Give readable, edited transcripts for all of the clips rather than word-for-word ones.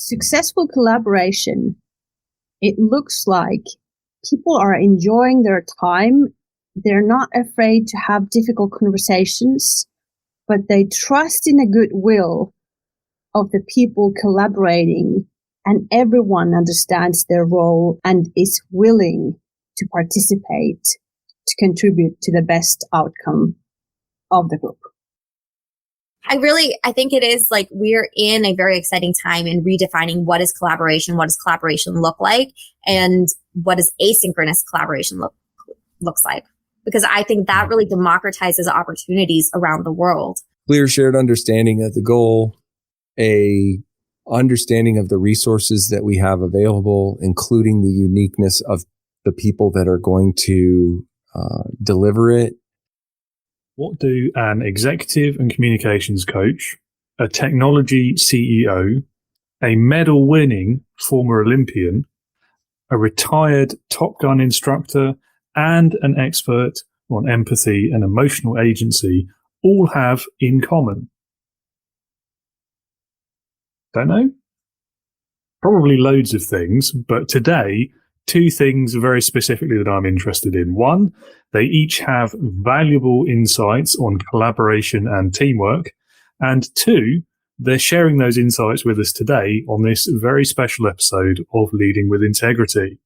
successful collaboration, it looks like people are enjoying their time. They're not afraid to have difficult conversations, but they trust in the goodwill of the people collaborating, and everyone understands their role and is willing to participate to contribute to the best outcome of the group. I think it is like we're in a very exciting time in redefining what is collaboration look like, and what does asynchronous collaboration looks like. Because I think that really democratizes opportunities around the world. Clear shared understanding of the goal, a understanding of the resources that we have available, including the uniqueness of the people that are going to deliver it. What do an executive and communications coach, a technology CEO, a medal-winning former Olympian, a retired Top Gun instructor, and an expert on empathy and emotional agency all have in common? Don't know? Probably loads of things, but today, two things very specifically that I'm interested in. One, they each have valuable insights on collaboration and teamwork. And two, they're sharing those insights with us today on this very special episode of Leading with Integrity.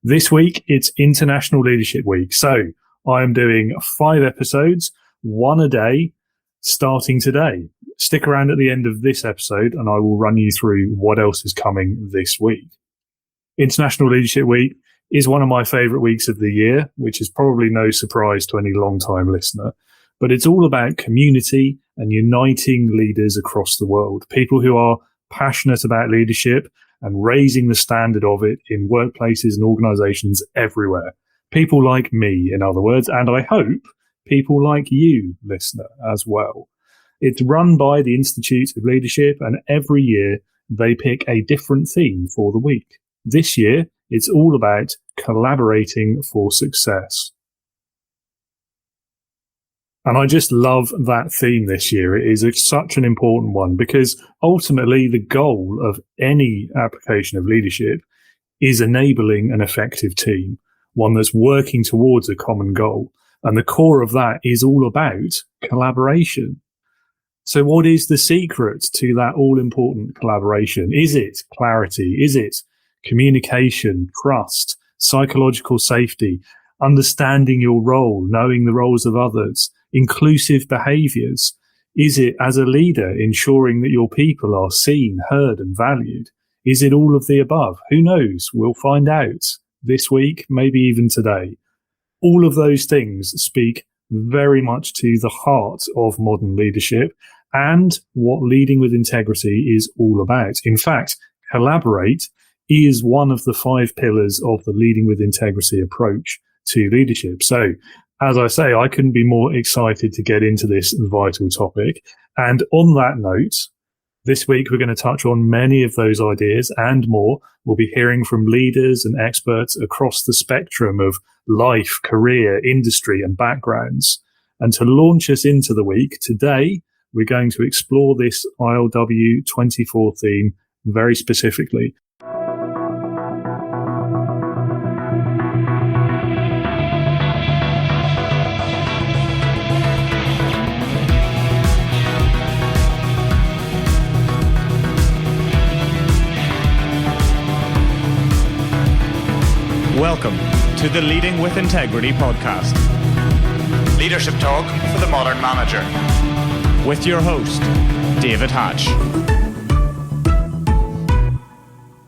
This week, it's International Leadership Week. So I am doing 5 episodes, 1 a day, starting today. Stick around at the end of this episode and I will run you through what else is coming this week. International Leadership Week is one of my favorite weeks of the year, which is probably no surprise to any long-time listener. But it's all about community and uniting leaders across the world, people who are passionate about leadership and raising the standard of it in workplaces and organizations everywhere. People like me, in other words, and I hope people like you, listener, as well. It's run by the Institute of Leadership, and every year they pick a different theme for the week. This year, it's all about collaborating for success. And I just love that theme this year. It is such an important one because ultimately the goal of any application of leadership is enabling an effective team, one that's working towards a common goal. And the core of that is all about collaboration. So what is the secret to that all-important collaboration? Is it clarity? Is it communication, trust, psychological safety, understanding your role, knowing the roles of others, inclusive behaviors? Is it, as a leader, ensuring that your people are seen, heard, and valued? Is it all of the above? Who knows? We'll find out this week, maybe even today. All of those things speak very much to the heart of modern leadership and what leading with integrity is all about. In fact, collaborate is one of the 5 pillars of the leading with integrity approach to leadership. So, as I say, I couldn't be more excited to get into this vital topic. And on that note, this week we're going to touch on many of those ideas and more. We'll be hearing from leaders and experts across the spectrum of life, career, industry, and backgrounds. And to launch us into the week, today we're going to explore this ILW.104 theme very specifically. Welcome to the Leading with Integrity podcast. Leadership talk for the modern manager. With your host, David Hatch.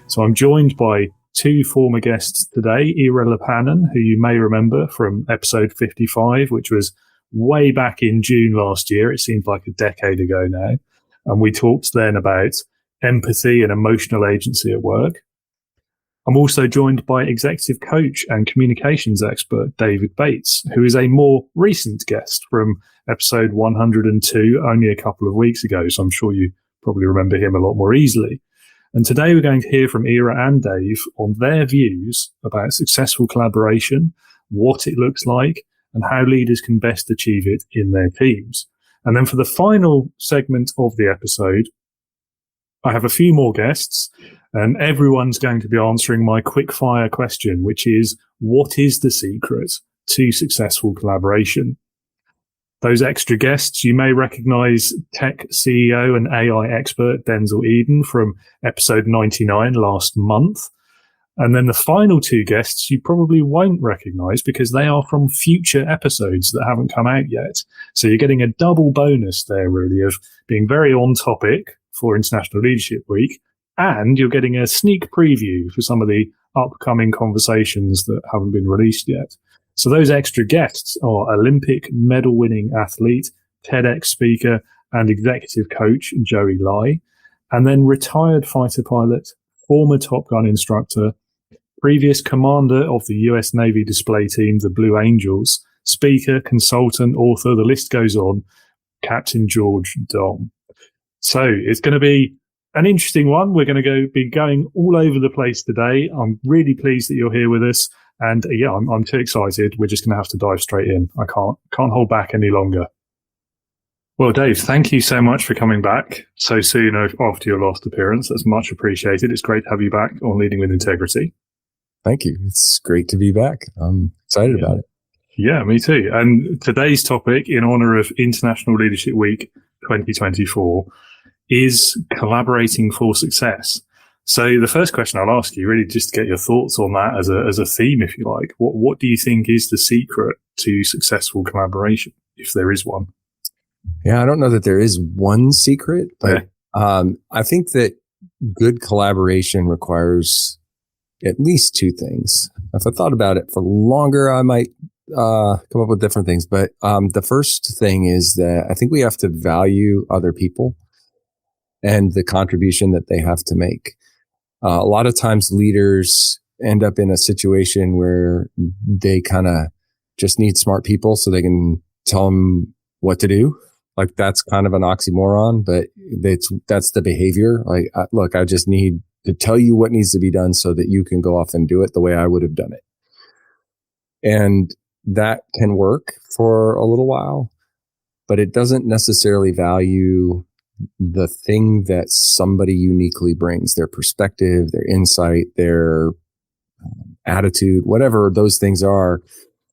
So I'm joined by 2 former guests today, Ira Lepanen, who you may remember from episode 55, which was way back in June last year. It seems like a decade ago now. And we talked then about empathy and emotional agency at work. I'm also joined by executive coach and communications expert David Bates, who is a more recent guest from episode 102, only a couple of weeks ago. So I'm sure you probably remember him a lot more easily. And today we're going to hear from Ira and Dave on their views about successful collaboration, what it looks like, and how leaders can best achieve it in their teams. And then for the final segment of the episode, I have a few more guests, and everyone's going to be answering my quick fire question, which is, what is the secret to successful collaboration? Those extra guests, you may recognize tech CEO and AI expert Denzel Eden from episode 99 last month. And then the final two guests you probably won't recognize because they are from future episodes that haven't come out yet. So you're getting a double bonus there, really, of being very on topic for International Leadership Week. And you're getting a sneak preview for some of the upcoming conversations that haven't been released yet. So those extra guests are Olympic medal-winning athlete, TEDx speaker, and executive coach Joey Lai, and then retired fighter pilot, former Top Gun instructor, previous commander of the US Navy display team, the Blue Angels, speaker, consultant, author, the list goes on, Captain George Dom. So it's going to be an interesting one. We're going to be going all over the place today. I'm really pleased that you're here with us. And yeah, I'm too excited. We're just going to have to dive straight in. I can't hold back any longer. Well, Dave, thank you so much for coming back so soon after your last appearance. That's much appreciated. It's great to have you back on Leading with Integrity. Thank you. It's great to be back. I'm excited about it. Yeah, me too. And today's topic, in honor of International Leadership Week 2024, is collaborating for success. So the first question I'll ask you, really just to get your thoughts on that as a theme, if you like. What do you think is the secret to successful collaboration, if there is one? Yeah, I don't know that there is one secret, but I think that good collaboration requires at least two things. If I thought about it for longer, I might come up with different things. But the first thing is that I think we have to value other people and the contribution that they have to make. A lot of times leaders end up in a situation where they kind of just need smart people so they can tell them what to do. Like that's kind of an oxymoron, but that's the behavior. Like, look, I just need to tell you what needs to be done so that you can go off and do it the way I would have done it. And that can work for a little while, but it doesn't necessarily value the thing that somebody uniquely brings, their perspective, their insight, their attitude, whatever those things are.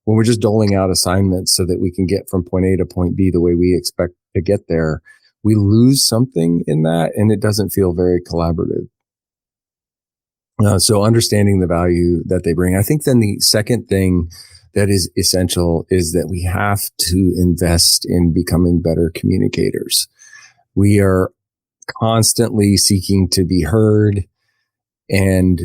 When we're just doling out assignments so that we can get from point A to point B the way we expect to get there, we lose something in that and it doesn't feel very collaborative. So understanding the value that they bring. I think then the second thing that is essential is that we have to invest in becoming better communicators. We are constantly seeking to be heard. And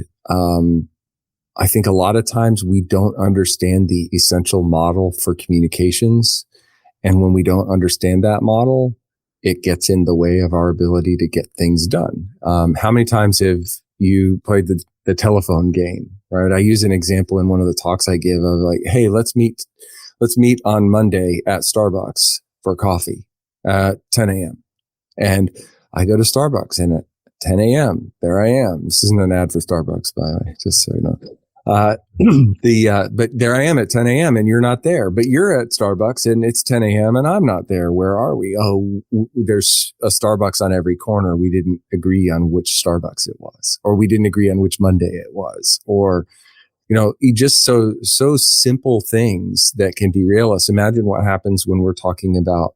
I think a lot of times we don't understand the essential model for communications. And when we don't understand that model, it gets in the way of our ability to get things done. How many times have you played the telephone game, right? I use an example in one of the talks I give of like, hey, let's meet on Monday at Starbucks for coffee at 10 a.m. And I go to Starbucks and at 10 a.m., there I am. This isn't an ad for Starbucks, by the way, just so you know. But there I am at 10 a.m. and you're not there, but you're at Starbucks and it's 10 a.m. and I'm not there. Where are we? Oh, there's a Starbucks on every corner. We didn't agree on which Starbucks it was, or we didn't agree on which Monday it was, or, you know, just so simple things that can derail us. Imagine what happens when we're talking about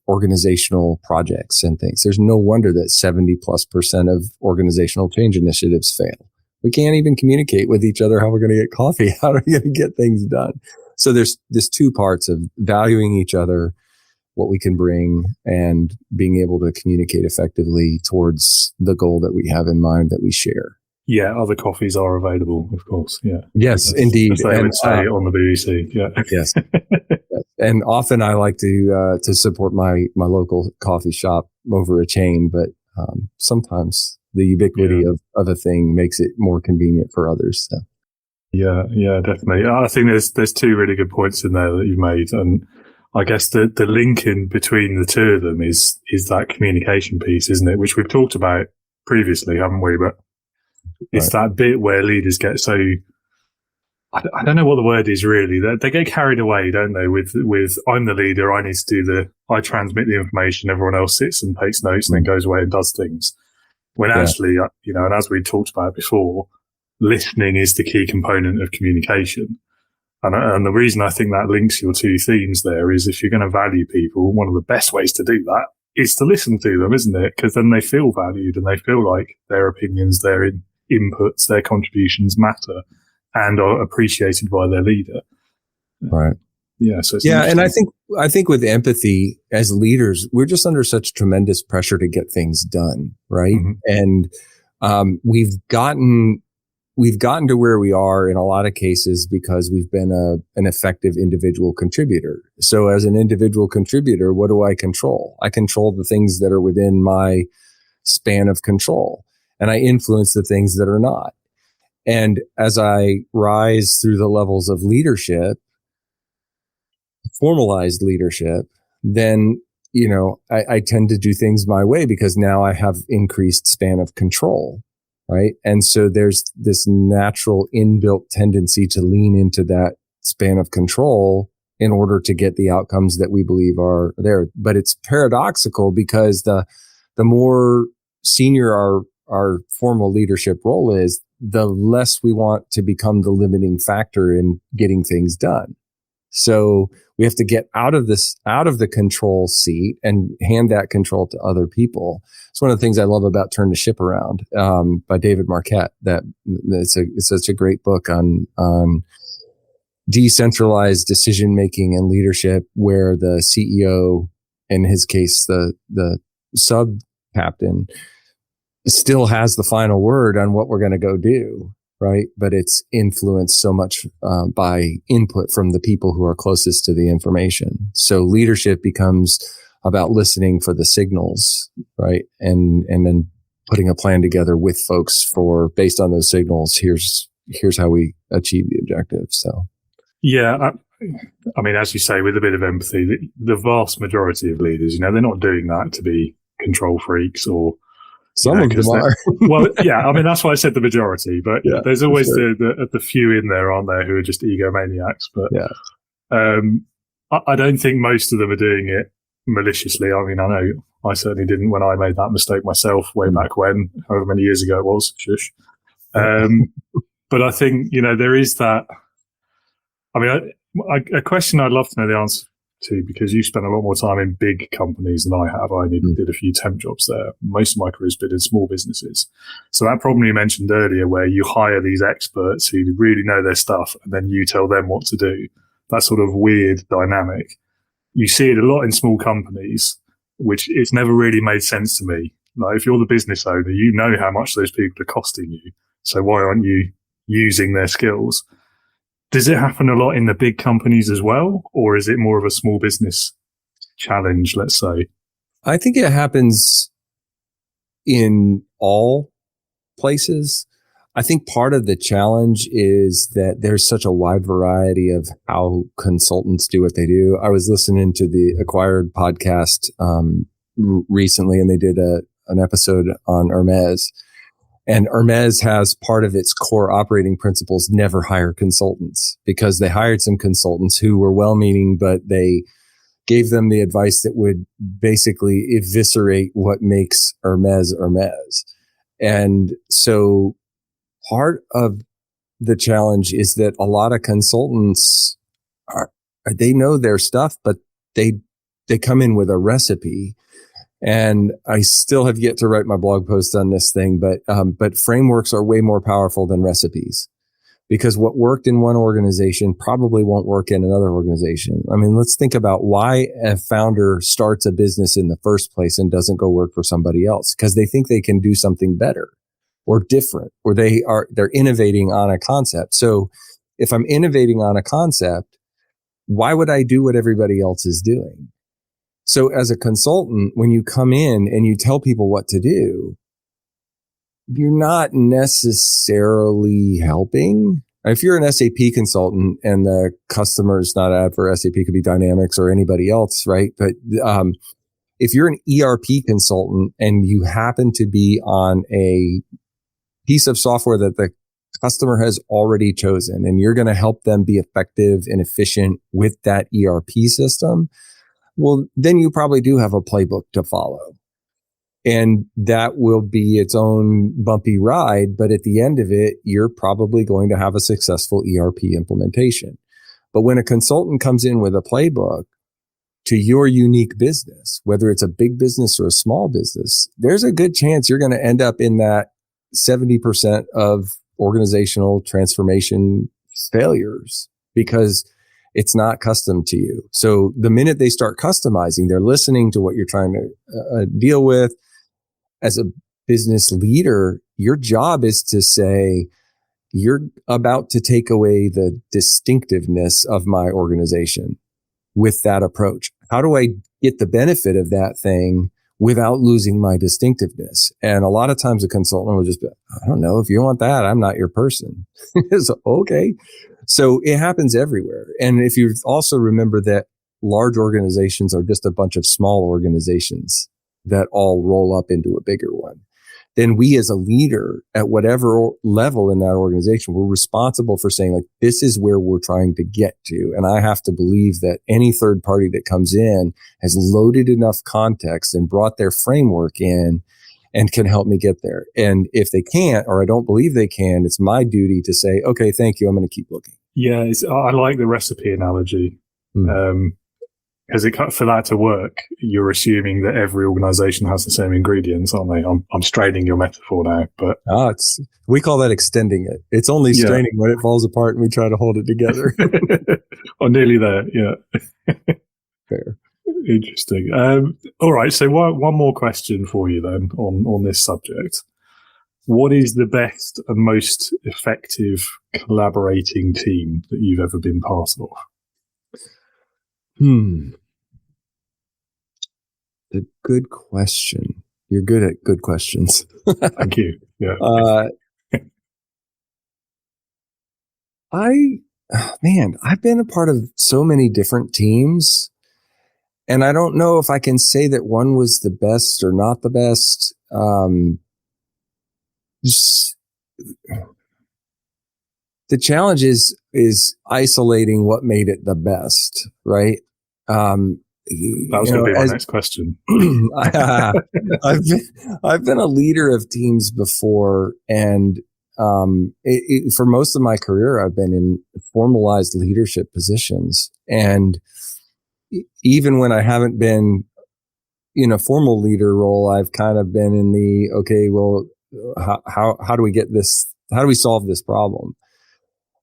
organizational projects and things. There's no wonder that 70+% of organizational change initiatives fail. We can't even communicate with each other how we're going to get coffee. How are we going to get things done? So there's two parts of valuing each other, what we can bring, and being able to communicate effectively towards the goal that we have in mind that we share. Yeah, other coffees are available, of course. Yeah. Yes, indeed. As they would say on the BBC. Yeah. Yes. And often I like to support my local coffee shop over a chain, but sometimes the ubiquity of a thing makes it more convenient for others. So. Yeah, definitely. I think there's two really good points in there that you've made, and I guess the link in between the two of them is that communication piece, isn't it? Which we've talked about previously, haven't we? But it's that bit where leaders get so, I don't know what the word is really. They get carried away, don't they? With I'm the leader, I need to do I transmit the information, everyone else sits and takes notes and then goes away and does things. When actually, and as we talked about before, listening is the key component of communication. And the reason I think that links your two themes there is if you're going to value people, one of the best ways to do that is to listen to them, isn't it? Because then they feel valued and they feel like their opinions, their inputs, their contributions matter and are appreciated by their leader. Right. Yeah. So and I think with empathy as leaders, we're just under such tremendous pressure to get things done, right? Mm-hmm. And we've gotten to where we are in a lot of cases because we've been an effective individual contributor. So as an individual contributor, what do I control? I control the things that are within my span of control, and I influence the things that are not. And as I rise through the levels of leadership, formalized leadership, then, I tend to do things my way because now I have increased span of control. Right. And so there's this natural inbuilt tendency to lean into that span of control in order to get the outcomes that we believe are there. But it's paradoxical because the more senior our formal leadership role is, the less we want to become the limiting factor in getting things done. So we have to get out of the control seat and hand that control to other people. It's one of the things I love about Turn the Ship Around, by David Marquette. It's such a great book on decentralized decision making and leadership, where the CEO, in his case, the sub captain, still has the final word on what we're going to go do. Right. But it's influenced so much by input from the people who are closest to the information. So leadership becomes about listening for the signals. Right. And then putting a plan together with folks based on those signals. Here's how we achieve the objective. So. Yeah. I mean, as you say, with a bit of empathy, the vast majority of leaders, they're not doing that to be control freaks or. Some of them are. Well, yeah. I mean, that's why I said the majority, but there's always the few in there, aren't there, who are just egomaniacs. But I don't think most of them are doing it maliciously. I mean, I know I certainly didn't when I made that mistake myself way back when, however many years ago it was. Shush. But I think, there is that. I mean, a question I'd love to know the answer to, because you spent a lot more time in big companies than I have. I only did a few temp jobs there. Most of my career's been in small businesses. So that problem you mentioned earlier, where you hire these experts who really know their stuff and then you tell them what to do, that sort of weird dynamic. You see it a lot in small companies, which it's never really made sense to me. Like, if you're the business owner, you know how much those people are costing you. So why aren't you using their skills? Does it happen a lot in the big companies as well? Or is it more of a small business challenge, let's say? I think it happens in all places. I think part of the challenge is that there's such a wide variety of how consultants do what they do. I was listening to the Acquired podcast recently, and they did an episode on Hermes. And Hermes has part of its core operating principles: never hire consultants, because they hired some consultants who were well-meaning, but they gave them the advice that would basically eviscerate what makes Hermes Hermes. And so part of the challenge is that a lot of consultants they know their stuff, but they come in with a recipe. And I still have yet to write my blog post on this thing, but frameworks are way more powerful than recipes, because what worked in one organization probably won't work in another organization. I mean, let's think about why a founder starts a business in the first place and doesn't go work for somebody else, because they think they can do something better or different, or they're innovating on a concept. So if I'm innovating on a concept, why would I do what everybody else is doing? So as a consultant, when you come in and you tell people what to do, you're not necessarily helping. If you're an SAP consultant and the customer is not ad for SAP, could be Dynamics or anybody else, right? But if you're an ERP consultant and you happen to be on a piece of software that the customer has already chosen, and you're going to help them be effective and efficient with that ERP system, well, then you probably do have a playbook to follow. And that will be its own bumpy ride. But at the end of it, you're probably going to have a successful ERP implementation. But when a consultant comes in with a playbook to your unique business, whether it's a big business or a small business, there's a good chance you're going to end up in that 70% of organizational transformation failures because it's not custom to you. So the minute they start customizing, they're listening to what you're trying to deal with. As a business leader, your job is to say, you're about to take away the distinctiveness of my organization with that approach. How do I get the benefit of that thing without losing my distinctiveness? And a lot of times a consultant will just be, I don't know, if you want that, I'm not your person. So, okay. So it happens everywhere. And if you also remember that large organizations are just a bunch of small organizations that all roll up into a bigger one, then we as a leader at whatever level in that organization, we're responsible for saying, like, this is where we're trying to get to. And I have to believe that any third party that comes in has loaded enough context and brought their framework in and can help me get there. And if they can't, or I don't believe they can, it's my duty to say, okay, thank you, I'm going to keep looking. Yeah, I like the recipe analogy. Because for that to work, you're assuming that every organization has the same ingredients, aren't they? I'm straining your metaphor now, but we call that extending it. It's only straining when it falls apart, and we try to hold it together. Or nearly there, yeah. Fair, interesting. All right, so one more question for you then on this subject. What is the best and most effective collaborating team that you've ever been part of? A good question. You're good at good questions. Thank you. Yeah. I've been a part of so many different teams, and I don't know if I can say that one was the best or not the best. The challenge is isolating what made it the best, right? That was going to be my next question. I've been a leader of teams before, and for most of my career, I've been in formalized leadership positions. And even when I haven't been in a formal leader role, I've kind of been in the, okay, well, how do we get this? How do we solve this problem?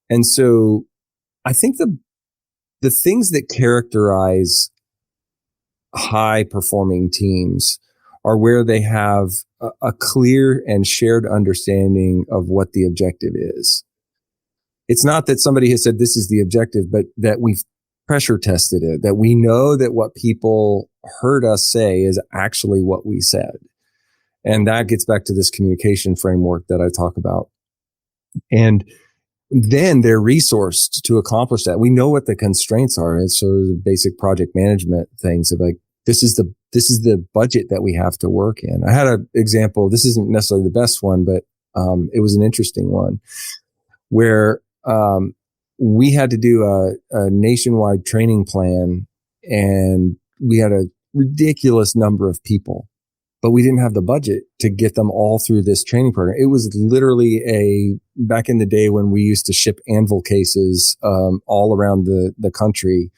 And so I think the things that characterize high performing teams are where they have a clear and shared understanding of what the objective is. It's not that somebody has said this is the objective, but that we've pressure tested it, that we know that what people heard us say is actually what we said. And that gets back to this communication framework that I talk about. And then they're resourced to accomplish that. We know what the constraints are. It's sort of the basic project management things of like, this is the budget that we have to work in. I had an example. This isn't necessarily the best one, but it was an interesting one where we had to do a nationwide training plan, and we had a ridiculous number of people, but we didn't have the budget to get them all through this training program. It was literally back in the day when we used to ship anvil cases all around the country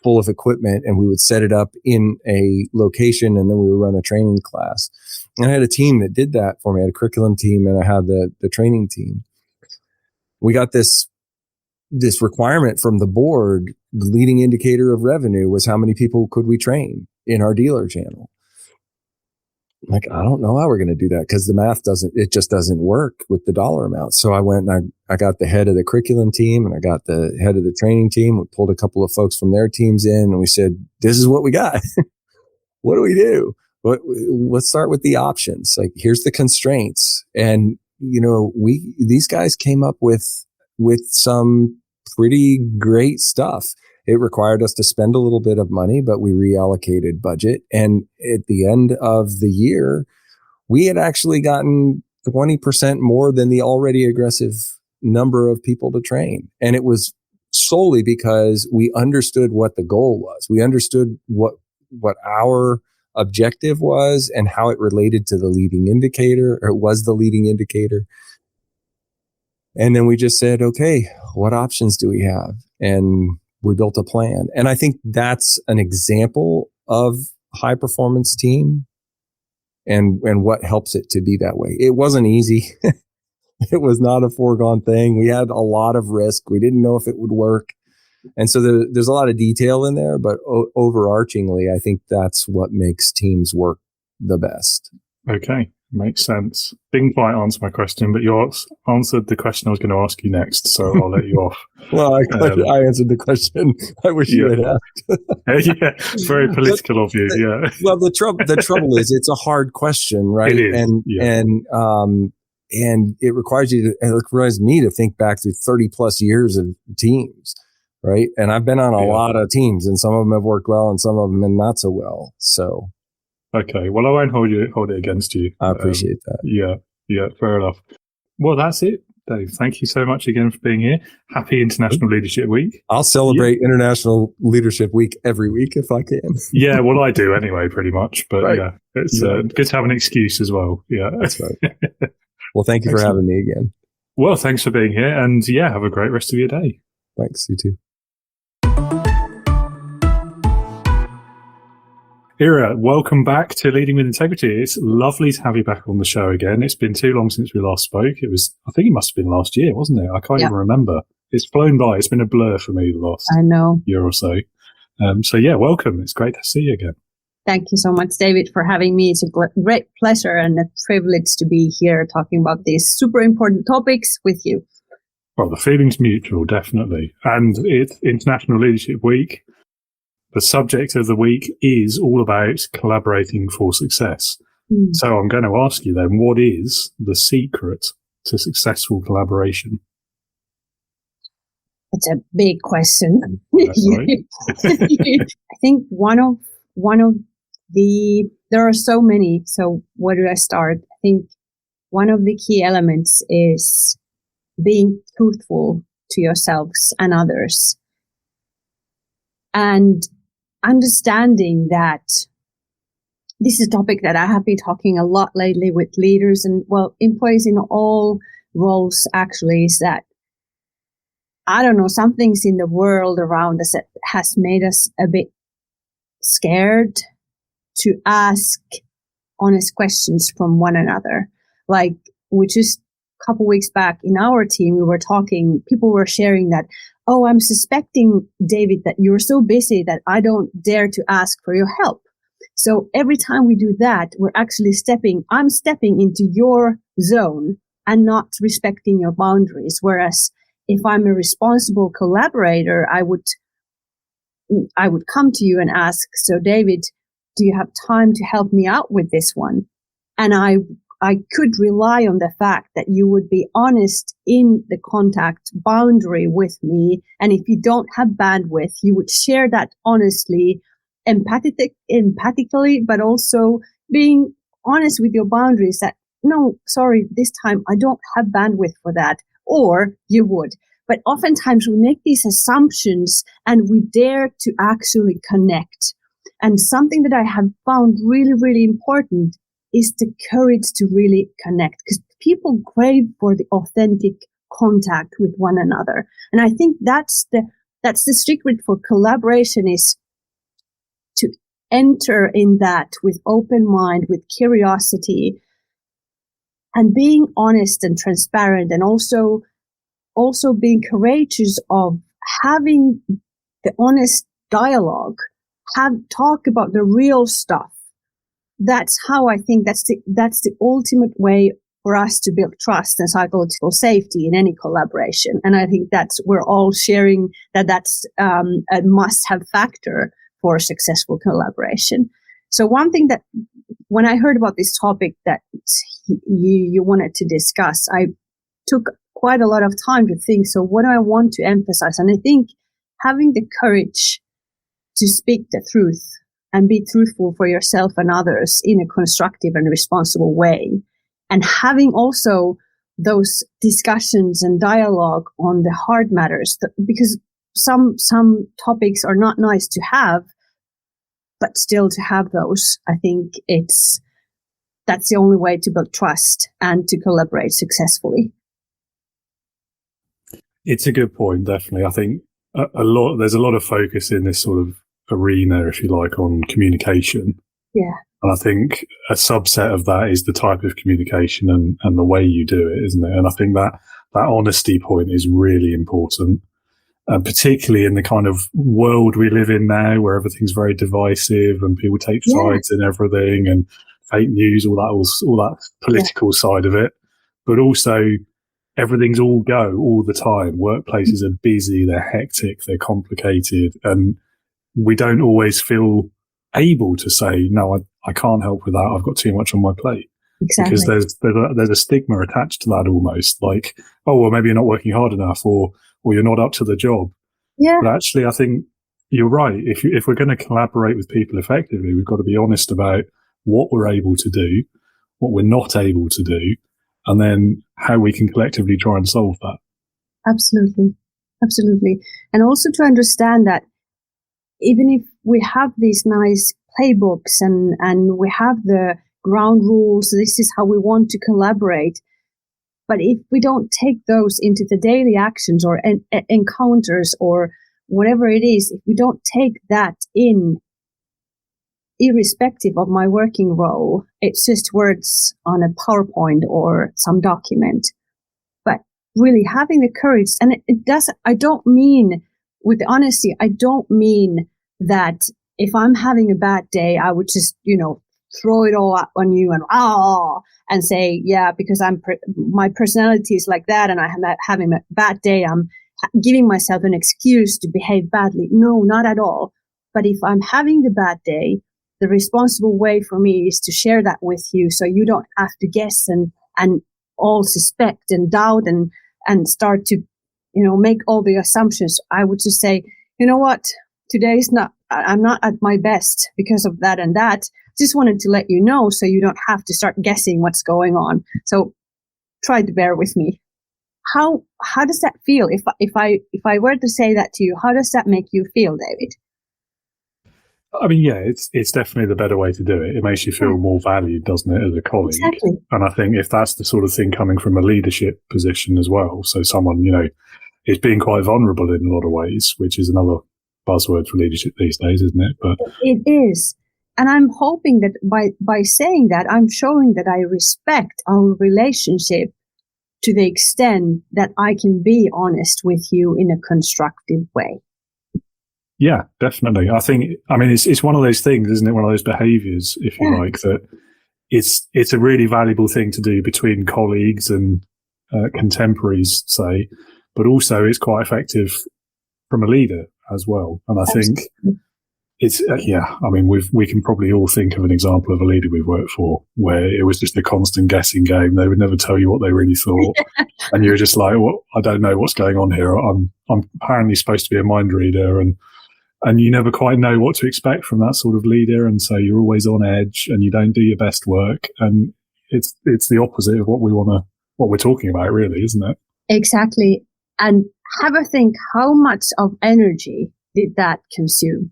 full of equipment, and we would set it up in a location, and then we would run a training class. And I had a team that did that for me. I had a curriculum team, and I had the training team. We got this requirement from the board. The leading indicator of revenue was how many people could we train in our dealer channel. Like, I don't know how we're going to do that because the math just doesn't work with the dollar amount. So I went and I got the head of the curriculum team, and I got the head of the training team. We pulled a couple of folks from their teams in, and we said, this is what we got. What do we do? Let's start with the options. Like, here's the constraints. And, these guys came up with some pretty great stuff. It required us to spend a little bit of money, but we reallocated budget. And at the end of the year, we had actually gotten 20% more than the already aggressive number of people to train. And it was solely because we understood what the goal was. We understood what our objective was and how it related to the leading indicator, or it was the leading indicator. And then we just said, okay, what options do we have? And we built a plan. And I think that's an example of high performance team and what helps it to be that way. It wasn't easy. It was not a foregone thing. We had a lot of risk. We didn't know if it would work. And so there's a lot of detail in there, but overarchingly, I think that's what makes teams work the best. Okay. Makes sense. Didn't quite answer my question, but you answered the question I was going to ask you next, so I'll let you off. Well, I answered the question I wish you had asked. Yeah, it's very political of you. Yeah. Well, the trouble is it's a hard question, right? It is. And it requires me to think back through 30 plus years of teams, right? And I've been on a lot of teams, and some of them have worked well, and some of them have not so well. So. Okay, well, I won't hold it against you. I appreciate that. Yeah, fair enough. Well, that's it, Dave. Thank you so much again for being here. Happy International Leadership Week. I'll celebrate International Leadership Week every week if I can. Yeah, well, I do anyway, pretty much. But right. It's good to have an excuse as well. Yeah, that's right. Well, thank you for having me again. Well, thanks for being here, and have a great rest of your day. Thanks, you too. Ira, welcome back to Leading with Integrity. It's lovely to have you back on the show again. It's been too long since we last spoke. I think it must have been last year, wasn't it? I can't even remember. It's flown by. It's been a blur for me the last year or so. Welcome. It's great to see you again. Thank you so much, David, for having me. It's a great pleasure and a privilege to be here talking about these super important topics with you. Well, the feeling's mutual, definitely. And it's International Leadership Week. The subject of the week is all about collaborating for success. So I'm going to ask you then, what is the secret to successful collaboration? It's a big question. That's right. I think one of there are so many. So where do I start? I think one of the key elements is being truthful to yourselves and others. And understanding that this is a topic that I have been talking a lot lately with leaders and, employees in all roles actually, is that, I don't know, some things in the world around us that has made us a bit scared to ask honest questions from one another. Like, we just a couple weeks back in our team, we were talking, people were sharing that, oh, I'm suspecting, David, that you're so busy that I don't dare to ask for your help. So every time we do that, we're actually I'm stepping into your zone and not respecting your boundaries. Whereas if I'm a responsible collaborator, I would come to you and ask, so David, do you have time to help me out with this one? And I could rely on the fact that you would be honest in the contact boundary with me. And if you don't have bandwidth, you would share that honestly, empathically, but also being honest with your boundaries that, no, sorry, this time I don't have bandwidth for that. Or you would. But oftentimes we make these assumptions and we dare to actually connect. And something that I have found really, really important is the courage to really connect, because people crave for the authentic contact with one another. And I think that's the secret for collaboration, is to enter in that with open mind, with curiosity, and being honest and transparent, and also being courageous of having the honest dialogue, talk about the real stuff. That's how I think that's the ultimate way for us to build trust and psychological safety in any collaboration. And I think we're all sharing that's a must-have factor for successful collaboration. So one thing that, when I heard about this topic that you wanted to discuss, I took quite a lot of time to think, so what do I want to emphasize? And I think having the courage to speak the truth and be truthful for yourself and others in a constructive and responsible way, and having also those discussions and dialogue on the hard matters, because some topics are not nice to have, but still to have those, I think that's the only way to build trust and to collaborate successfully. It's a good point, definitely. I think there's a lot of focus in this sort of arena, if you like, on communication. Yeah. And I think a subset of that is the type of communication and the way you do it, isn't it? And I think that honesty point is really important, particularly in the kind of world we live in now, where everything's very divisive and people take sides in everything, and fake news, all that political side of it. But also, everything's all go all the time. Workplaces are busy, they're hectic, they're complicated, and we don't always feel able to say, no, I can't help with that. I've got too much on my plate. Exactly. Because there's a stigma attached to that, almost like, oh, well, maybe you're not working hard enough, or you're not up to the job. Yeah. But actually, I think you're right. If we're going to collaborate with people effectively, we've got to be honest about what we're able to do, what we're not able to do, and then how we can collectively try and solve that. Absolutely. And also to understand that even if we have these nice playbooks and we have the ground rules, this is how we want to collaborate. But if we don't take those into the daily actions or encounters or whatever it is, if we don't take that in, irrespective of my working role, it's just words on a PowerPoint or some document. But really having the courage, and I don't mean, with honesty, I don't mean that if I'm having a bad day, I would just, throw it all up on you and say, yeah, because my personality is like that and I'm having a bad day, I'm giving myself an excuse to behave badly. No, not at all. But if I'm having the bad day, the responsible way for me is to share that with you, so you don't have to guess and all suspect and doubt and start to, make all the assumptions. I would just say, you know what, I'm not at my best because of that and that. Just wanted to let you know so you don't have to start guessing what's going on. So try to bear with me. How does that feel? If I were to say that to you, how does that make you feel, David? I mean, yeah, it's definitely the better way to do it. It makes you feel more valued, doesn't it, as a colleague? Exactly. And I think if that's the sort of thing coming from a leadership position as well, so someone, is being quite vulnerable in a lot of ways, which is another buzzword for leadership these days, isn't it? But it is. And I'm hoping that by saying that, I'm showing that I respect our relationship to the extent that I can be honest with you in a constructive way. Yeah, definitely. It's one of those things, isn't it? One of those behaviors, if you like, that it's a really valuable thing to do between colleagues and contemporaries, say, but also it's quite effective from a leader as well. And I think it's, we can probably all think of an example of a leader we've worked for where it was just a constant guessing game. They would never tell you what they really thought. And you were just like, well, I don't know what's going on here. I'm apparently supposed to be a mind reader, and you never quite know what to expect from that sort of leader. And so you're always on edge and you don't do your best work. And it's the opposite of what we're talking about, really, isn't it? Exactly. And have a think, how much of energy did that consume?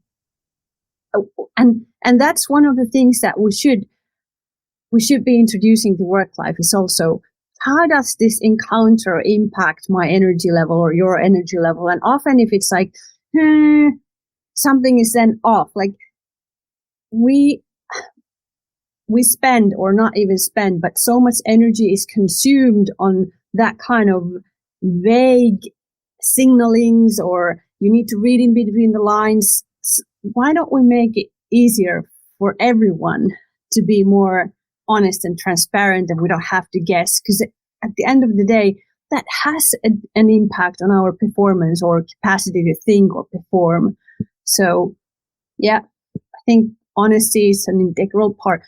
And that's one of the things that we should be introducing to work life, is also, how does this encounter impact my energy level or your energy level? And often if it's like, something is then off, like we spend, or not even spend, but so much energy is consumed on that kind of vague signalings, or you need to read in between the lines. Why don't we make it easier for everyone to be more honest and transparent, and we don't have to guess? Because at the end of the day, that has an impact on our performance or capacity to think or perform. So, yeah, I think honesty is an integral part.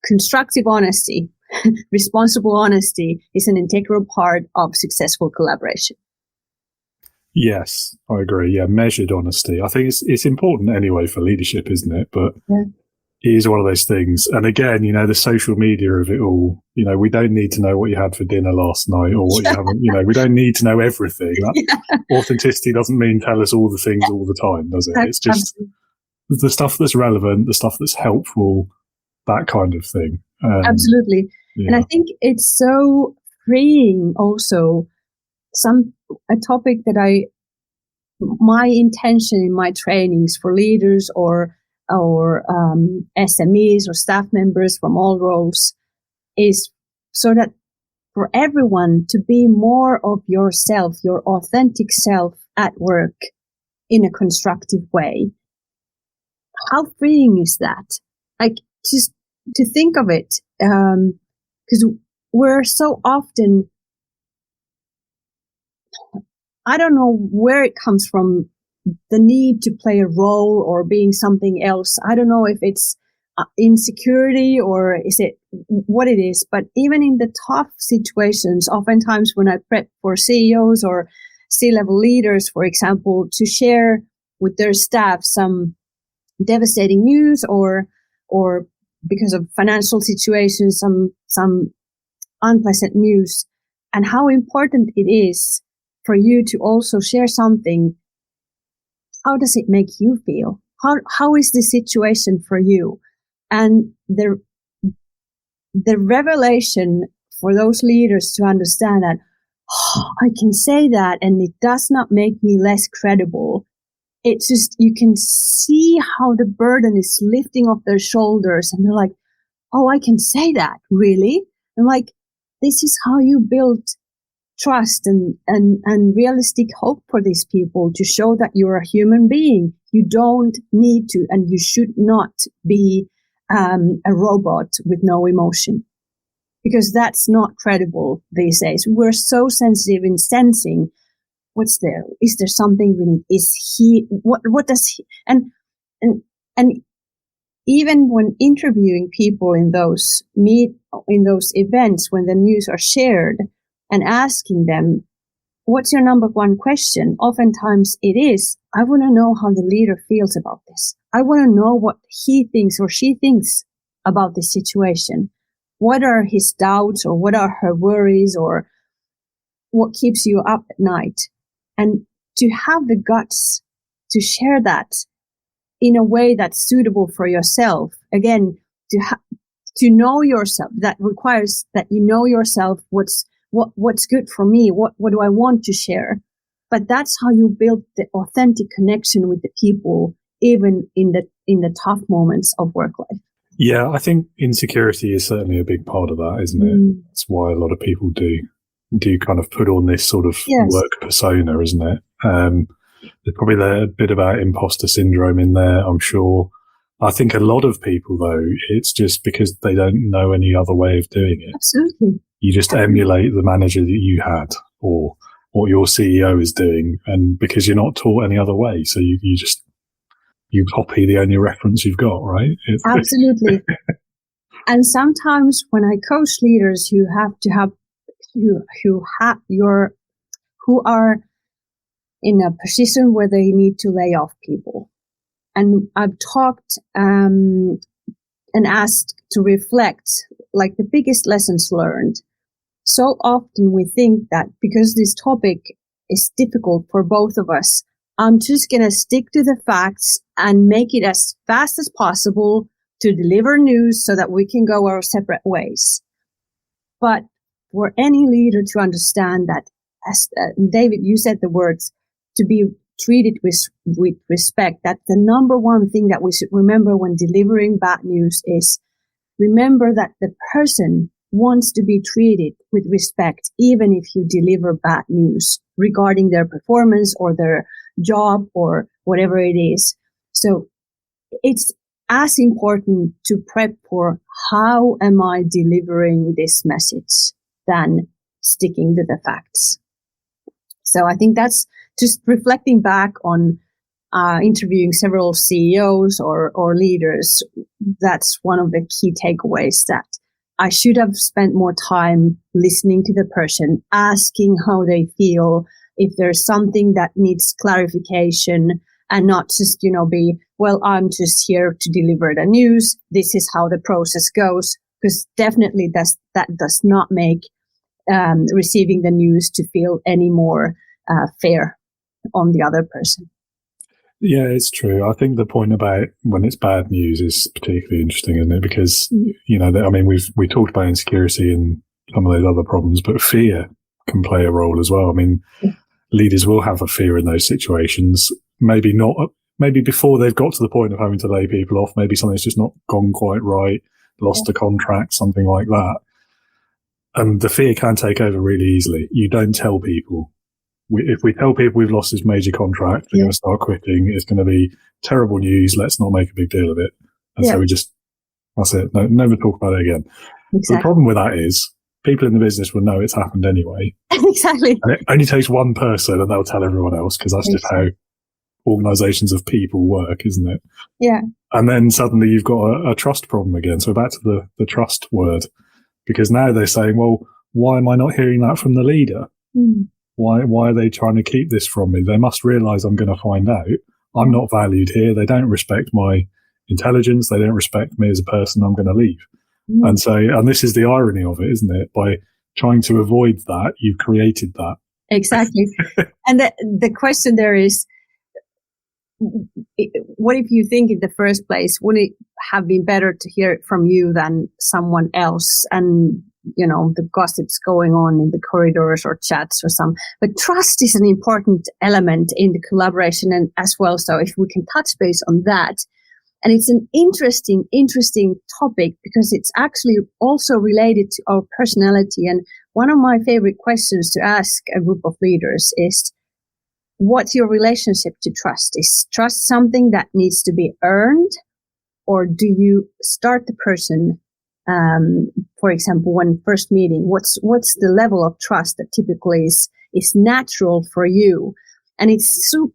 Constructive honesty, responsible honesty is an integral part of successful collaboration. Yes, I agree. Yeah, measured honesty. I think it's important anyway for leadership, isn't it? But it is one of those things. And again, the social media of it all, we don't need to know what you had for dinner last night or what you haven't, we don't need to know everything. Authenticity doesn't mean tell us all the things all the time, does it? It's just the stuff that's relevant, the stuff that's helpful, that kind of thing. Absolutely. Yeah. And I think it's so freeing also. A topic that my intention in my trainings for leaders or SMEs or staff members from all roles is so that for everyone to be more of yourself, your authentic self at work in a constructive way. How freeing is that? Like, just to think of it, because we're so often, I don't know where it comes from, the need to play a role or being something else. I don't know if it's insecurity or is it what it is, but even in the tough situations, oftentimes when I prep for CEOs or C-level leaders, for example, to share with their staff some devastating news or because of financial situations, some unpleasant news, and how important it is for you to also share something. How does it make you feel? How is the situation for you? And the revelation for those leaders to understand that, I can say that and it does not make me less credible. It's just, you can see how the burden is lifting off their shoulders and they're like, oh, I can say that, really? And like, this is how you build trust and realistic hope for these people, to show that you're a human being. You don't need to, and you should not be a robot with no emotion, because that's not credible these days. We're so sensitive in sensing what's there. Is there something we need? Is he, what does he, and even when interviewing people in those events, when the news are shared, and asking them, what's your number one question? Oftentimes it is, I want to know how the leader feels about this. I want to know what he thinks or she thinks about this situation. What are his doubts, or what are her worries, or what keeps you up at night? And to have the guts to share that in a way that's suitable for yourself. Again, to know yourself, that requires that you know yourself, what's good for me, what do I want to share. But that's how you build the authentic connection with the people, even in the tough moments of work life. Yeah, I think insecurity is certainly a big part of that, isn't it? That's why a lot of people do kind of put on this sort of work persona, isn't it? There's probably a bit about imposter syndrome in there, I'm sure. I think a lot of people, though, it's just because they don't know any other way of doing it. Absolutely. You just emulate the manager that you had, or what your CEO is doing, and because you're not taught any other way, so you copy the only reference you've got, right? Absolutely. And sometimes when I coach leaders who are in a position where they need to lay off people, and I've talked and asked to reflect, like, the biggest lessons learned. So often we think that because this topic is difficult for both of us, I'm just going to stick to the facts and make it as fast as possible to deliver news so that we can go our separate ways. But for any leader to understand that, as David, you said the words, to be treated with respect, that the number one thing that we should remember when delivering bad news is, remember that the person wants to be treated with respect, even if you deliver bad news regarding their performance or their job or whatever it is. So it's as important to prep for how am I delivering this message than sticking to the facts. So I think that's just reflecting back on interviewing several CEOs or leaders. That's one of the key takeaways, that I should have spent more time listening to the person, asking how they feel, if there's something that needs clarification, and not just, be, well, I'm just here to deliver the news. This is how the process goes. Because definitely that does not make receiving the news to feel any more fair on the other person. Yeah, it's true. I think the point about when it's bad news is particularly interesting, isn't it? Because, I mean, we talked about insecurity and some of those other problems, but fear can play a role as well. I mean, leaders will have a fear in those situations. Maybe before they've got to the point of having to lay people off, maybe something's just not gone quite right, lost a contract, something like that. And the fear can take over really easily. You don't tell people. If we tell people we've lost this major contract, they're going to start quitting. It's going to be terrible news. Let's not make a big deal of it. And so that's it. No, never talk about it again. Exactly. The problem with that is people in the business will know it's happened anyway. Exactly. And it only takes one person and they'll tell everyone else, because that's just how organizations of people work, isn't it? Yeah. And then suddenly you've got a trust problem again. So back to the trust word, because now they're saying, well, why am I not hearing that from the leader? Why are they trying to keep this from me? They must realize I'm going to find out. I'm not valued here. They don't respect my intelligence. They don't respect me as a person. I'm going to leave. And this is the irony of it, isn't it? By trying to avoid that, you've created that. Exactly. And the question there is, what if you think in the first place, would it have been better to hear it from you than someone else? And, the gossip's going on in the corridors or chats or some. But trust is an important element in the collaboration and as well. So if we can touch base on that. And it's an interesting topic because it's actually also related to our personality. And one of my favorite questions to ask a group of leaders is, what's your relationship to trust? Is trust something that needs to be earned? Or do you start the person, for example, when first meeting, what's the level of trust that typically is natural for you? And it's so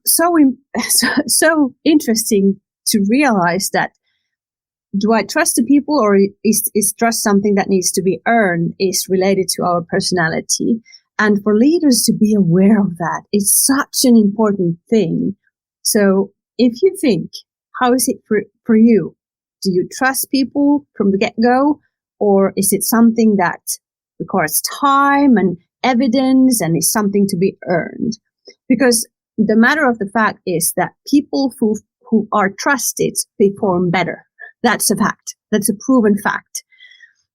interesting to realize that, do I trust the people, or is trust something that needs to be earned, is related to our personality? And for leaders to be aware of that is such an important thing. So if you think, how is it for you? Do you trust people from the get-go, or is it something that requires time and evidence and is something to be earned? Because the matter of the fact is that people who are trusted perform better. That's a fact. That's a proven fact.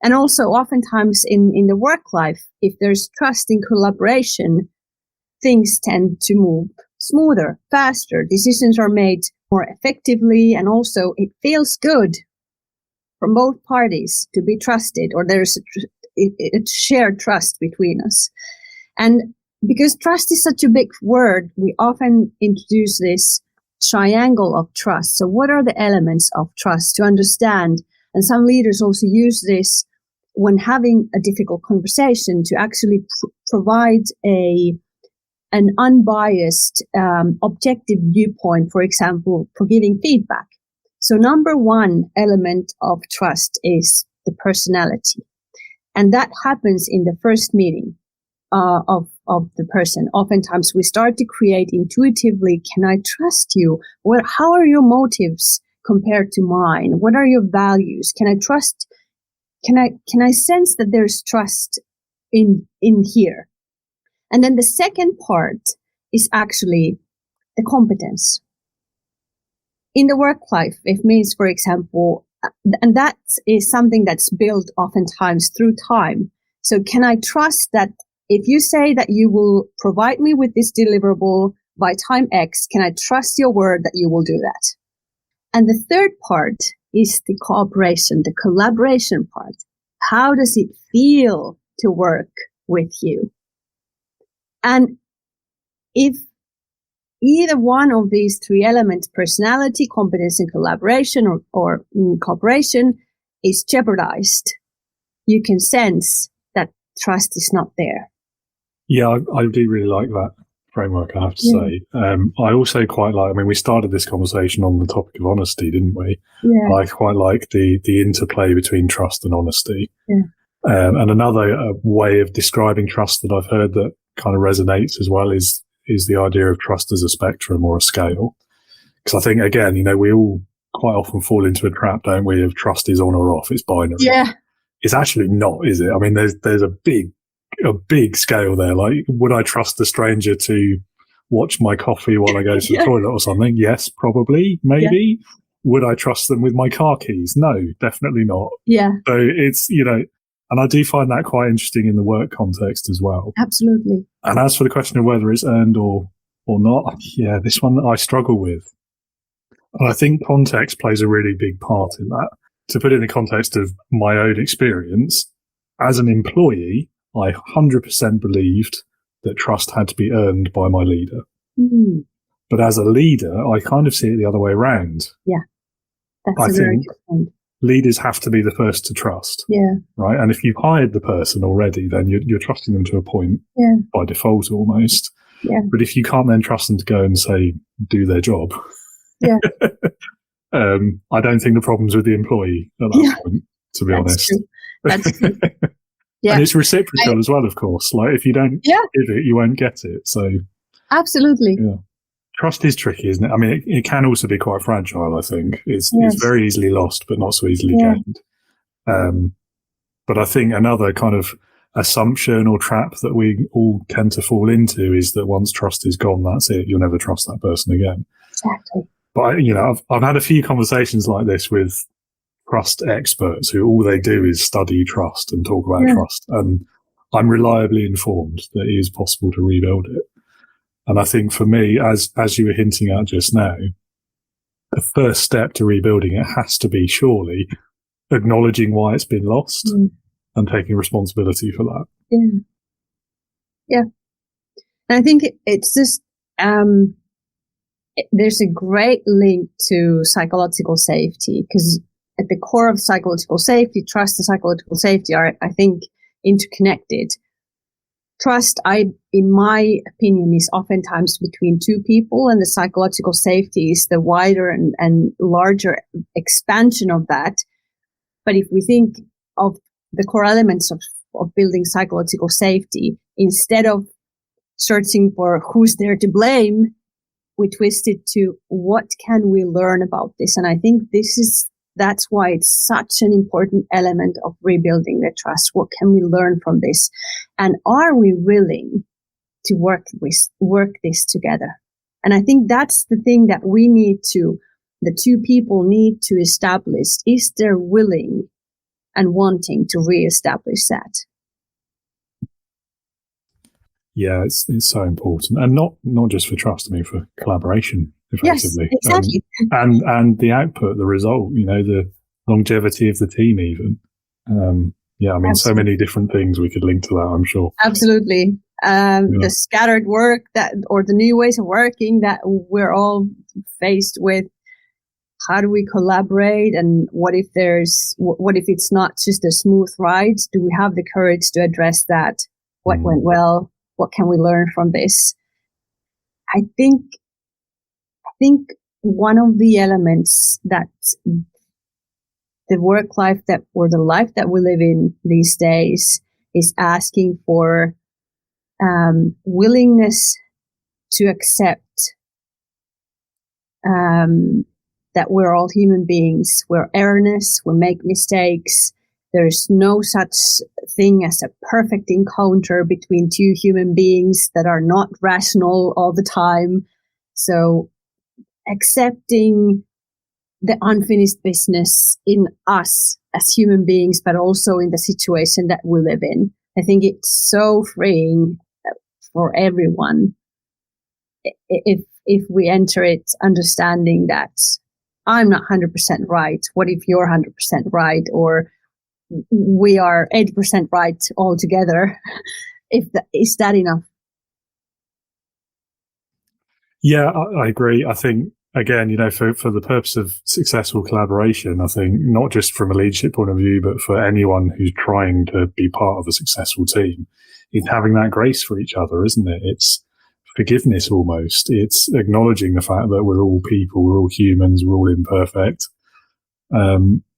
And also oftentimes in the work life, if there's trust in collaboration, things tend to move smoother, faster. Decisions are made more effectively, and also it feels good from both parties to be trusted, or there's a shared trust between us. And because trust is such a big word, we often introduce this triangle of trust. So what are the elements of trust to understand? And some leaders also use this when having a difficult conversation to actually provide an unbiased, objective viewpoint, for example, for giving feedback. So number one element of trust is the personality. And that happens in the first meeting of the person. Oftentimes we start to create intuitively, can I trust you? How are your motives compared to mine? What are your values? Can I trust? Can I sense that there's trust in here? And then the second part is actually the competence. In the work life, it means, for example, and that is something that's built oftentimes through time. So can I trust that if you say that you will provide me with this deliverable by time X, can I trust your word that you will do that? And the third part is the cooperation, the collaboration part. How does it feel to work with you? And if either one of these three elements, personality, competence, and collaboration or cooperation, is jeopardized, you can sense that trust is not there. Yeah, I do really like that framework, I have to say. I also quite like, we started this conversation on the topic of honesty, didn't we? Yeah. I quite like the interplay between trust and honesty. Yeah. And another way of describing trust that I've heard that kind of resonates as well is the idea of trust as a spectrum or a scale. Because I think, again, we all quite often fall into a trap, don't we, of trust is on or off, it's binary. Yeah. It's actually not, is it? There's a big scale there. Like, would I trust a stranger to watch my coffee while I go to the toilet or something? Yes, probably, maybe. Yeah. Would I trust them with my car keys? No, definitely not. Yeah. So it's, and I do find that quite interesting in the work context as well. Absolutely. And as for the question of whether it's earned or not, yeah, this one I struggle with. And I think context plays a really big part in that. To put it in the context of my own experience, as an employee, I 100% believed that trust had to be earned by my leader. Mm-hmm. But as a leader, I kind of see it the other way around. Yeah, that's a very good point. Leaders have to be the first to trust. Yeah. Right? And if you've hired the person already, then you're trusting them to a point by default almost. Yeah. But if you can't then trust them to go and say, do their job. Yeah. I don't think the problem's with the employee at that point, to be honest. True. That's true. Yeah. And it's reciprocal as well, of course. Like if you don't give it, you won't get it. So absolutely. Yeah. Trust is tricky, isn't it? I mean, it can also be quite fragile, I think. It's very easily lost, but not so easily gained. But I think another kind of assumption or trap that we all tend to fall into is that once trust is gone, that's it. You'll never trust that person again. Exactly. But, I've had a few conversations like this with trust experts who all they do is study trust and talk about trust. And I'm reliably informed that it is possible to rebuild it. And I think for me, as you were hinting at just now, the first step to rebuilding it has to be surely acknowledging why it's been lost and taking responsibility for that. Yeah. Yeah. And I think it's just, there's a great link to psychological safety, because at the core of psychological safety, trust and psychological safety are, I think, interconnected. Trust, in my opinion, is oftentimes between two people, and the psychological safety is the wider and larger expansion of that. But if we think of the core elements of building psychological safety, instead of searching for who's there to blame, we twist it to what can we learn about this? And I think that's why it's such an important element of rebuilding the trust. What can we learn from this? And are we willing to work this together? And I think that's the thing that the two people need to establish. Is they're willing and wanting to reestablish that? Yeah, it's so important. And not just for trust, I mean, for collaboration. Effectively. Yes, exactly. And the output, the result, the longevity of the team even. Absolutely. So many different things we could link to that, I'm sure. Absolutely. The scattered work or the new ways of working that we're all faced with. How do we collaborate? And what if it's not just a smooth ride? Do we have the courage to address that? What went well? What can we learn from this? I think one of the elements that the work life or the life that we live in these days is asking for willingness to accept that we're all human beings. We're erroneous. We make mistakes. There's no such thing as a perfect encounter between two human beings that are not rational all the time. So accepting the unfinished business in us as human beings, but also in the situation that we live in. I think it's so freeing for everyone if we enter it understanding that I'm not 100% right. What if you're 100% right? Or we are 80% right altogether? Is that enough? Yeah, I agree. I think, again, for the purpose of successful collaboration, I think not just from a leadership point of view, but for anyone who's trying to be part of a successful team, is having that grace for each other, isn't it? It's forgiveness almost. It's acknowledging the fact that we're all people, we're all humans, we're all imperfect.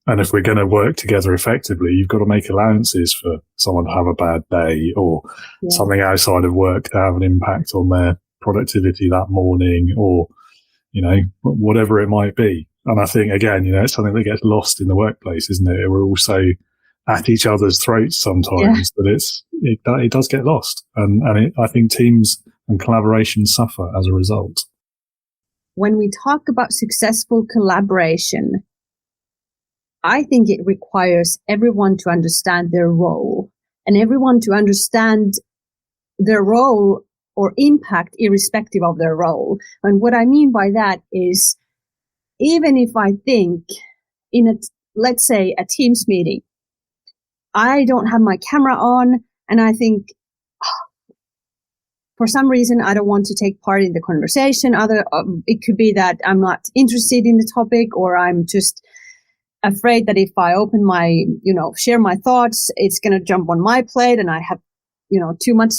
And if we're going to work together effectively, you've got to make allowances for someone to have a bad day or something outside of work to have an impact on their productivity that morning, or, whatever it might be. And I think, again, it's something that gets lost in the workplace, isn't it? We're also at each other's throats sometimes, but it does get lost. And I think teams and collaboration suffer as a result? When we talk about successful collaboration, I think it requires everyone to understand their role and everyone to understand their role or impact irrespective of their role. And what I mean by that is, even if I think let's say a Teams meeting, I don't have my camera on and I think, for some reason, I don't want to take part in the conversation. It could be that I'm not interested in the topic, or I'm just afraid that if I open share my thoughts, it's going to jump on my plate and I have, too much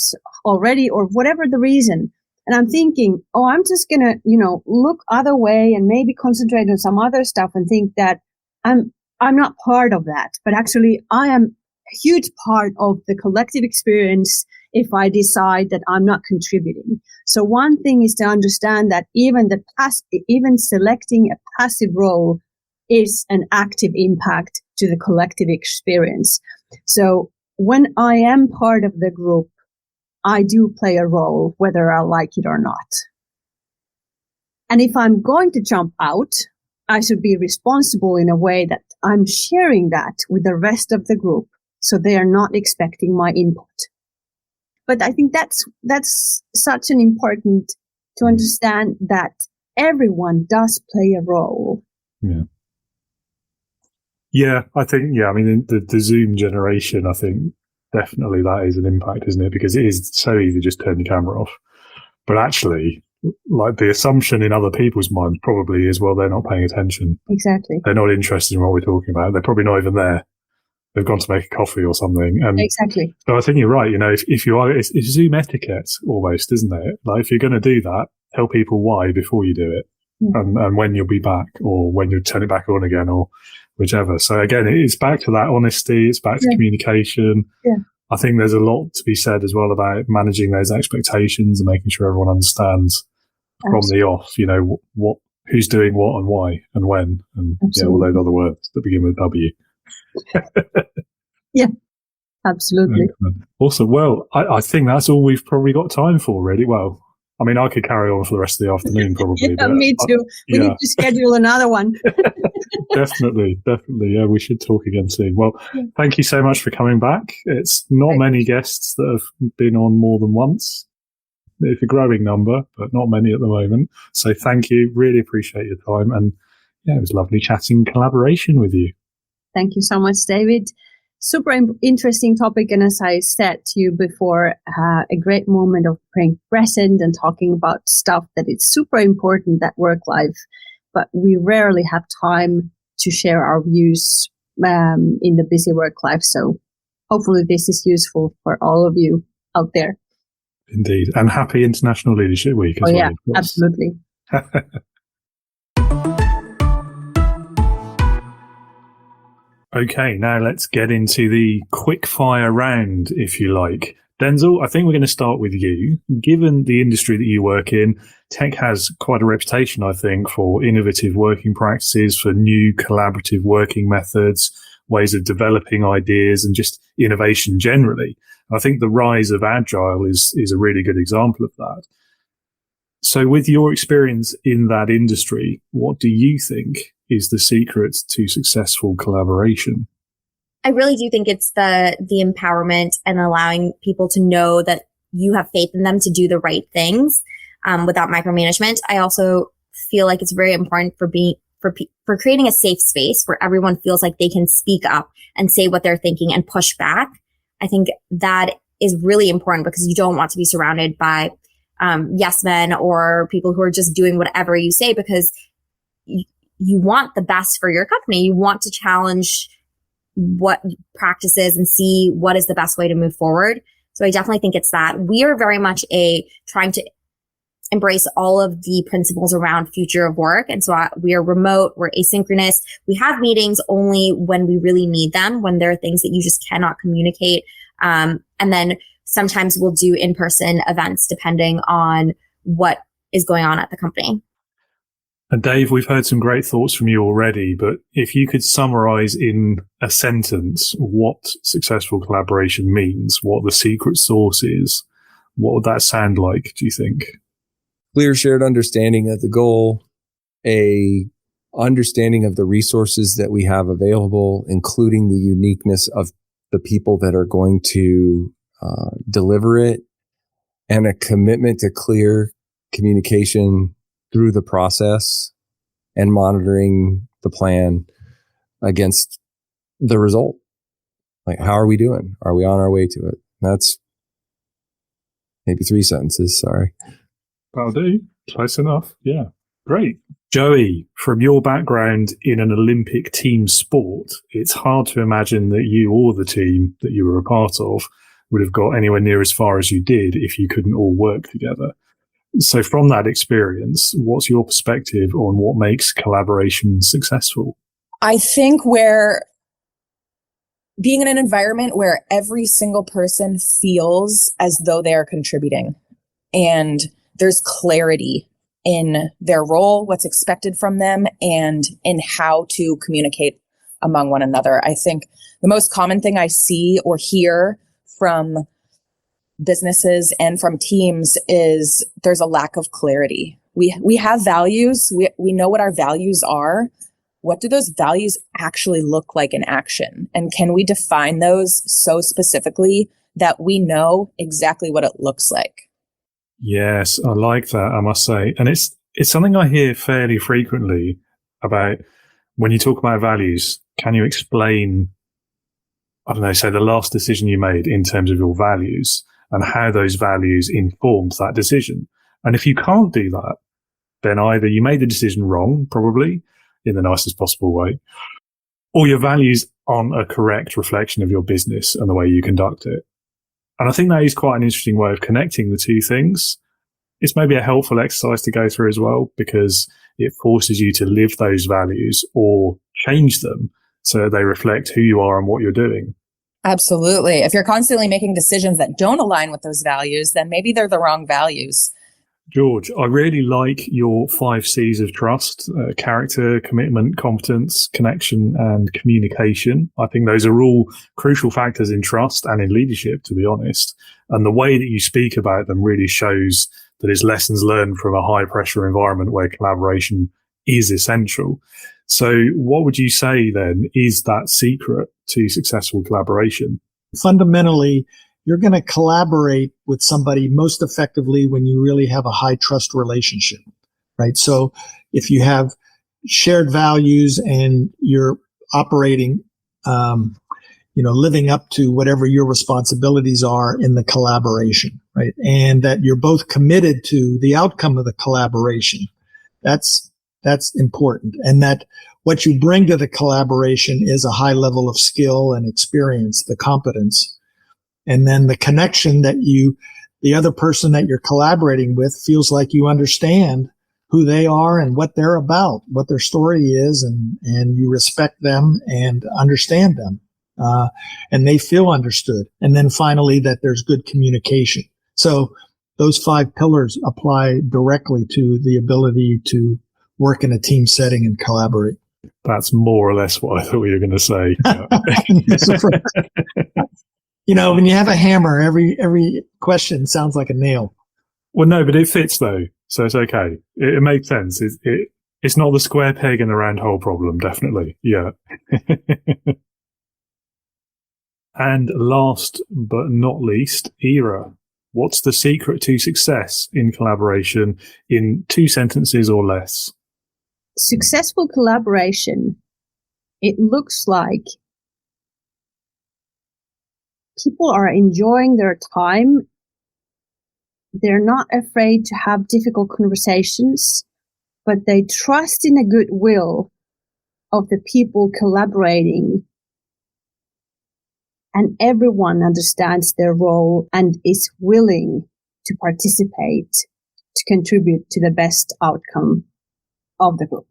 already, or whatever the reason. And I'm thinking, I'm just going to, look other way and maybe concentrate on some other stuff and think that I'm not part of that. But actually, I am a huge part of the collective experience if I decide that I'm not contributing. So one thing is to understand that even selecting a passive role is an active impact to the collective experience. So when I am part of the group, I do play a role, whether I like it or not. And if I'm going to jump out, I should be responsible in a way that I'm sharing that with the rest of the group, so they are not expecting my input. But I think that's such an important to understand that everyone does play a role. Yeah. Yeah, I think, I mean, the Zoom generation, I think definitely that is an impact, isn't it? Because it is so easy to just turn your camera off. But actually, like, the assumption in other people's minds probably is, well, they're not paying attention. Exactly. They're not interested in what we're talking about. They're probably not even there. They've gone to make a coffee or something. And exactly. So I think you're right. If you are, it's Zoom etiquette almost, isn't it? Like, if you're going to do that, tell people why before you do it, and when you'll be back, or when you turn it back on again, or whichever. So again, it's back to that honesty. It's back to communication. Yeah. I think there's a lot to be said as well about managing those expectations and making sure everyone understands from the off, what who's doing what and why and when, and all those other words that begin with W. Yeah, absolutely. Awesome. Well, I think that's all we've probably got time for, really. Well, I mean, I could carry on for the rest of the afternoon, probably. Yeah, me too. We need to schedule another one. Definitely. Yeah, we should talk again soon. Well, thank you so much for coming back. It's not many guests that have been on more than once. It's a growing number, but not many at the moment. So thank you. Really appreciate your time. And it was lovely chatting collaboration with you. Thank you so much, David. Super interesting topic. And as I said to you before, a great moment of being present and talking about stuff that is super important, that work life, but we rarely have time to share our views in the busy work life. So hopefully this is useful for all of you out there. Indeed. And happy International Leadership Week as well. Yeah, absolutely. Okay, now let's get into the quick fire round, if you like. Denzel, I think we're going to start with you. Given the industry that you work in, tech has quite a reputation, I think, for innovative working practices, for new collaborative working methods, ways of developing ideas, and just innovation generally. I think the rise of Agile is a really good example of that. So with your experience in that industry, what do you think is the secret to successful collaboration? I really do think it's the empowerment and allowing people to know that you have faith in them to do the right things without micromanagement. I also feel like it's very important for creating a safe space where everyone feels like they can speak up and say what they're thinking and push back. I think that is really important because you don't want to be surrounded by yes men or people who are just doing whatever you say, because you want the best for your company. You want to challenge what practices and see what is the best way to move forward. So I definitely think it's that. We are very much trying to embrace all of the principles around future of work. And so we are remote, we're asynchronous. We have meetings only when we really need them, when there are things that you just cannot communicate. And then sometimes we'll do in-person events depending on what is going on at the company. And Dave, we've heard some great thoughts from you already, but if you could summarize in a sentence what successful collaboration means, what the secret sauce is, What would that sound like, do you think? Clear shared understanding of the goal, a understanding of the resources that we have available, including the uniqueness of the people that are going to deliver it, and a commitment to clear communication through the process and monitoring the plan against the result. Like, how are we doing? Are we on our way to it? That's maybe 3 sentences. Sorry. That'll do. Close enough. Yeah. Great. Joey, from your background in an Olympic team sport, it's hard to imagine that you or the team that you were a part of would have got anywhere near as far as you did if you couldn't all work together. So from that experience, what's your perspective on what makes collaboration successful? I think being in an environment where every single person feels as though they are contributing and there's clarity in their role, what's expected from them, and in how to communicate among one another. I think the most common thing I see or hear from businesses and from teams is there's a lack of clarity. We have values. We know what our values are. What do those values actually look like in action? And can we define those so specifically that we know exactly what it looks like? Yes, I like that, I must say. And it's something I hear fairly frequently about when you talk about values. Can you explain, I don't know, say the last decision you made in terms of your values and how those values informed that decision? And if you can't do that, then either you made the decision wrong, probably in the nicest possible way, or your values aren't a correct reflection of your business and the way you conduct it. And I think that is quite an interesting way of connecting the two things. It's maybe a helpful exercise to go through as well, because it forces you to live those values or change them so they reflect who you are and what you're doing. Absolutely. If you're constantly making decisions that don't align with those values, then maybe they're the wrong values. George, I really like your 5 C's of trust: character, commitment, competence, connection, and communication. I think those are all crucial factors in trust and in leadership, to be honest. And the way that you speak about them really shows that it's lessons learned from a high pressure environment where collaboration is essential. So what would you say then is that secret to successful collaboration? Fundamentally, you're going to collaborate with somebody most effectively when you really have a high trust relationship, right? So if you have shared values and you're operating, living up to whatever your responsibilities are in the collaboration, right? And that you're both committed to the outcome of the collaboration. That's important. And that what you bring to the collaboration is a high level of skill and experience, the competence. And then the connection that the other person that you're collaborating with feels like you understand who they are and what they're about, what their story is, and you respect them and understand them. And they feel understood. And then finally, that there's good communication. So those 5 pillars apply directly to the ability to work in a team setting and collaborate. That's more or less what I thought you were going to say. When you have a hammer, every question sounds like a nail. Well, no, but it fits though, so it's okay. It makes sense. It's not the square peg in the round hole problem, definitely. Yeah. And last but not least, Ira, what's the secret to success in collaboration in 2 sentences or less? Successful collaboration, it looks like people are enjoying their time. They're not afraid to have difficult conversations, but they trust in the goodwill of the people collaborating. And everyone understands their role and is willing to participate, to contribute to the best outcome of the group.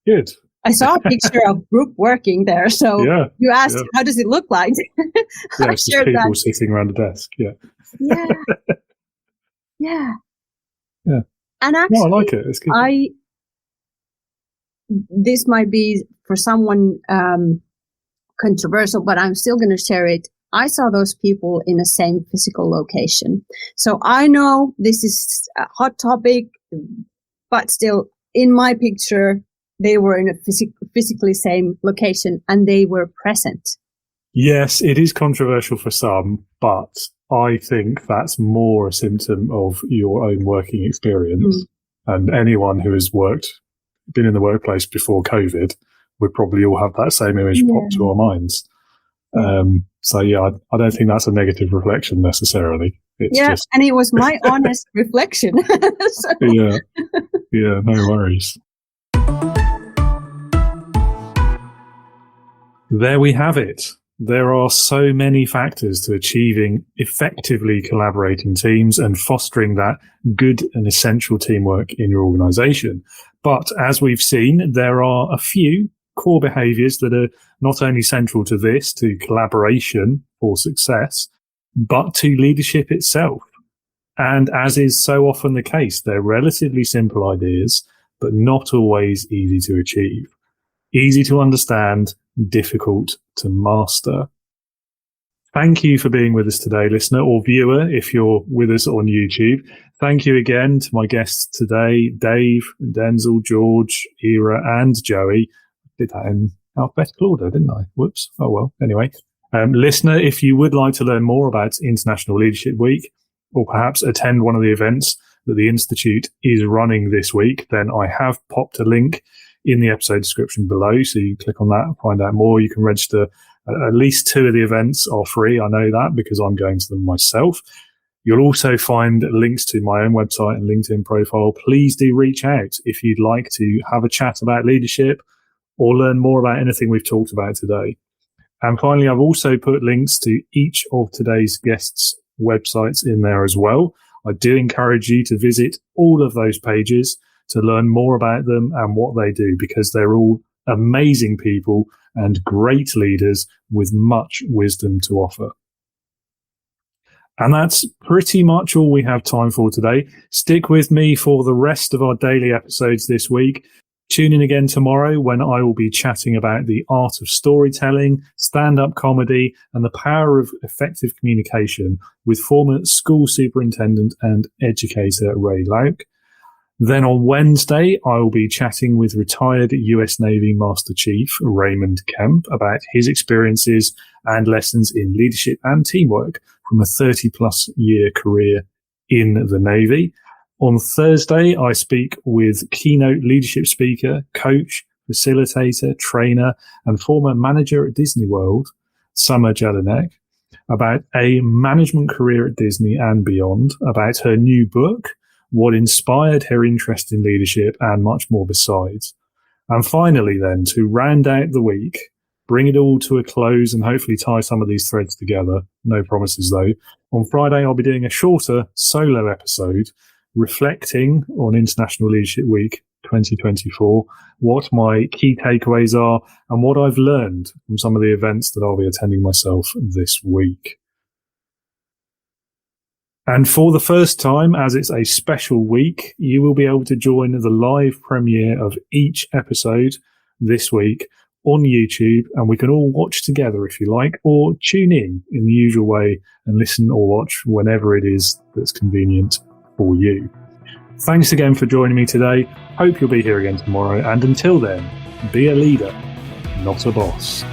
Good. I saw a picture of group working there. So you asked, how does it look like? Yeah, it's just people sitting around a desk. Yeah. Yeah. Yeah. Yeah. And actually, I like it. It's good. This might be for someone controversial, but I'm still going to share it. I saw those people in the same physical location. So I know this is a hot topic, but still, in my picture, they were in a physically same location and they were present. Yes, it is controversial for some, but I think that's more a symptom of your own working experience. And anyone who has been in the workplace before COVID would probably all have that same image pop to our minds. So yeah, I don't think that's a negative reflection necessarily. It's just, and it was my honest reflection. So. Yeah, no worries. There we have it. There are so many factors to achieving effectively collaborating teams and fostering that good and essential teamwork in your organization. But as we've seen, there are a few core behaviors that are not only central to to collaboration for success, but to leadership itself. And as is so often the case, they're relatively simple ideas, but not always easy to achieve. Easy to understand, difficult to master. Thank you for being with us today, listener or viewer, if you're with us on YouTube. Thank you again to my guests today, Dave, Denzel, George, Ira, and Joey. Did that in alphabetical order, didn't I? Whoops. Oh, well. Anyway, listener, if you would like to learn more about International Leadership Week, or perhaps attend one of the events that the Institute is running this week, then I have popped a link in the episode description below. So you can click on that and find out more. You can register. At least 2 of the events are free. I know that because I'm going to them myself. You'll also find links to my own website and LinkedIn profile. Please do reach out if you'd like to have a chat about leadership or learn more about anything we've talked about today. And finally, I've also put links to each of today's guests' websites in there as well. I do encourage you to visit all of those pages to learn more about them and what they do, because they're all amazing people and great leaders with much wisdom to offer. And that's pretty much all we have time for today. Stick with me for the rest of our daily episodes this week. Tune in again tomorrow when I will be chatting about the art of storytelling, stand-up comedy, and the power of effective communication with former school superintendent and educator Ray Lauk. Then on Wednesday, I will be chatting with retired US Navy Master Chief Raymond Kemp about his experiences and lessons in leadership and teamwork from a 30-plus year career in the Navy. On Thursday, I speak with keynote leadership speaker, coach, facilitator, trainer, and former manager at Disney World, Summer Jelinek, about a management career at Disney and beyond, about her new book, what inspired her interest in leadership, and much more besides. And finally then, to round out the week, bring it all to a close and hopefully tie some of these threads together, no promises though, on Friday I'll be doing a shorter solo episode reflecting on International Leadership Week 2024, what my key takeaways are and what I've learned from some of the events that I'll be attending myself this week. And for the first time, as it's a special week, you will be able to join the live premiere of each episode this week on YouTube, and we can all watch together if you like, or tune in the usual way and listen or watch whenever it is that's convenient for you. Thanks again for joining me today. Hope you'll be here again tomorrow, and until then, be a leader, not a boss.